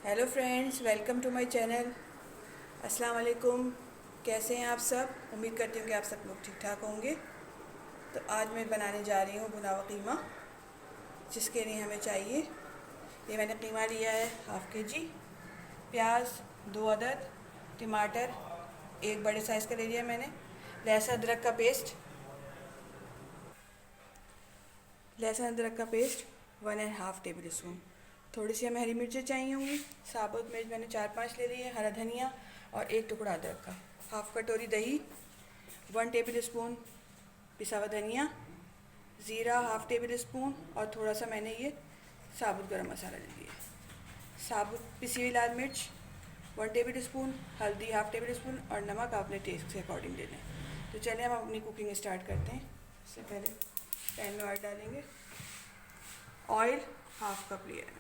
Hello friends, welcome to my channel. अस्सलाम वालेकुम। कैसे हैं आप सब? उम्मीद करती हूँ कि आप सब लोग ठीक ठाक होंगे। तो आज मैं बनाने जा रही हूँ भुना हुआ कीमा, जिसके लिए हमें चाहिए, ये मैंने कीमा लिया है हाफ़ के जी, प्याज 2 अदद, टमाटर एक बड़े साइज़ का ले लिया मैंने, लहसुन अदरक का पेस्ट, 1.5 टेबल स्पून। थोड़ी सी हमें हरी मिर्चें चाहिए होंगी। साबुत मिर्च मैंने 4-5 ले ली है, हरा धनिया और एक टुकड़ा अदरक का, हाफ़ कटोरी दही, 1 टेबल स्पून पिसा हुआ धनिया, ज़ीरा हाफ़ टेबल स्पून और थोड़ा सा मैंने ये साबुत गरम मसाला ले लिया। साबुत पिसी हुई लाल मिर्च 1 टेबल स्पून, हल्दी हाफ़ टेबल स्पून और नमक अपने टेस्ट के अकॉर्डिंग ले लें। तो चलिए हम अपनी कुकिंग स्टार्ट करते हैं। इससे पहले पैन में ऑयल डालेंगे। ऑयल हाफ़ कप लिया है मैंने।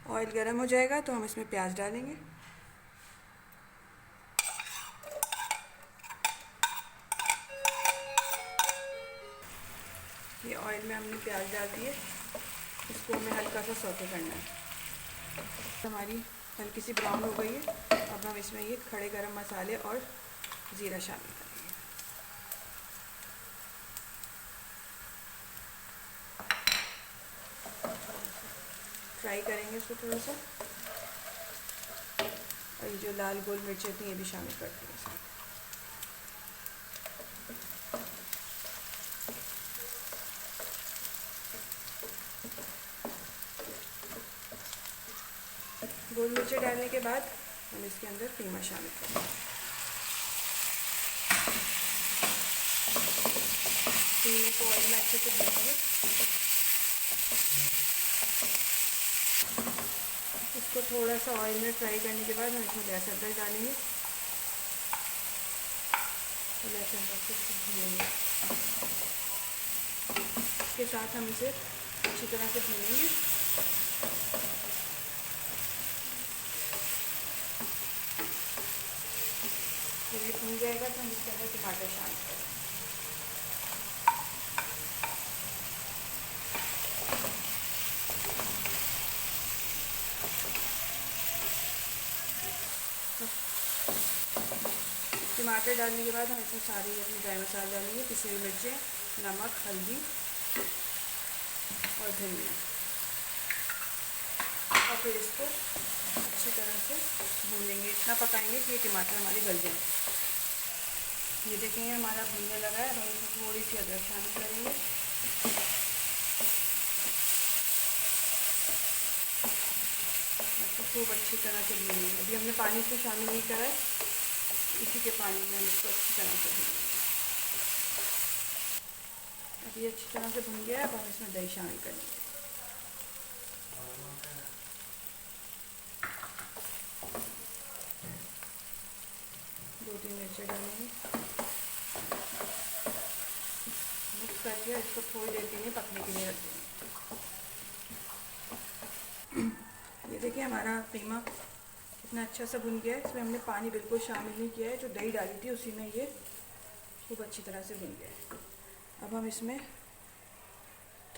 ऑयल गर्म हो जाएगा तो हम इसमें प्याज डालेंगे। ये ऑयल में हमने प्याज डाल दिए, इसको हमें हल्का सा सौते करना है। हमारी हल्की सी ब्राउन हो गई है। अब हम इसमें ये खड़े गरम मसाले और ज़ीरा शामिल करेंगे। फ्राई करेंगे इसको थोड़ा सा, और ये जो लाल गोल मिर्चें थी ये भी शामिल कर देंगे इसमें। गोल मिर्चें डालने के बाद हम इसके अंदर कीमा शामिल करेंगे। कीमे को ऑयल में अच्छे से भूनेंगे। इसको थोड़ा सा ऑयल में फ्राई करने के बाद हम इसमें लहसुन अदरक डालेंगे। लहसुन अदरक को भूनेंगे, इसके साथ हम इसे अच्छी तरह से भूनेंगे। जब ये भून जाएगा तो हम इसके अंदर टमाटर शामिल करेंगे। टमाटर डालने के बाद हम इसमें सारे अपने ड्राई मसाले डालेंगे, पिसी हुई मिर्चें, नमक, हल्दी और धनिया, और फिर इसको अच्छी तरह से भूनेंगे। इतना पकाएंगे कि ये टमाटर हमारे गल जाए। ये देखेंगे हमारा भूनने लगा है। हम इसमें थोड़ी सी अदरक शामिल करेंगे। इसको खूब अच्छी तरह से भूनेंगे। अभी हमने पानी इसको शामिल नहीं करा है, इसी के पानी में हम इसको अच्छी तरह से भूनेंगे। अब ये अच्छी तरह से भून गया है। अब हम इसमें दही शामिल करेंगे। दो तीन मिर्चें डालेंगे, मिक्स करके इसको थोड़ी देर के लिए पकने के लिए रख देंगे। ये देखिए हमारा कीमा कितना अच्छा सा भुन गया है। इसमें हमने पानी बिल्कुल शामिल नहीं किया है, जो दही डाली थी उसी में ये खूब अच्छी तरह से भुन गया है। अब हम इसमें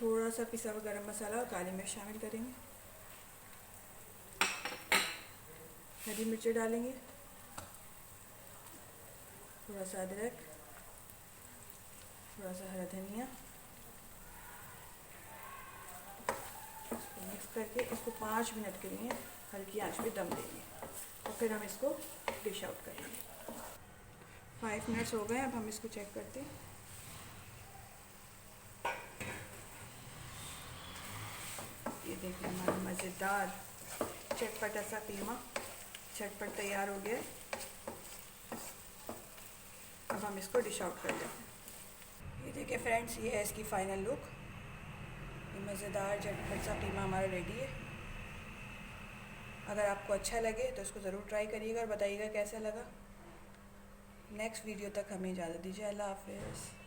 थोड़ा सा पिसा हुआ गरम मसाला और काली मिर्च शामिल करेंगे। हरी मिर्चें डालेंगे, थोड़ा सा अदरक, थोड़ा सा हरा धनिया, मिक्स करके इसको 5 मिनट के लिए हल्की आंच पे दम देंगे और फिर हम इसको डिश आउट करेंगे। 5 मिनट्स हो गए। अब हम इसको चेक करते हैं। ये देखिए हमारा मज़ेदार चटपटा सा कीमा झटपट तैयार हो गया। अब हम इसको डिश आउट कर लेते हैं। ये देखिए फ्रेंड्स, ये है इसकी फ़ाइनल लुक। ये मज़ेदार झटपट सा कीमा हमारा रेडी है। अगर आपको अच्छा लगे तो इसको ज़रूर ट्राई करिएगा और बताइएगा कैसा लगा। नेक्स्ट वीडियो तक हमें इजाज़त दीजिए। अल्लाह हाफ़िज़।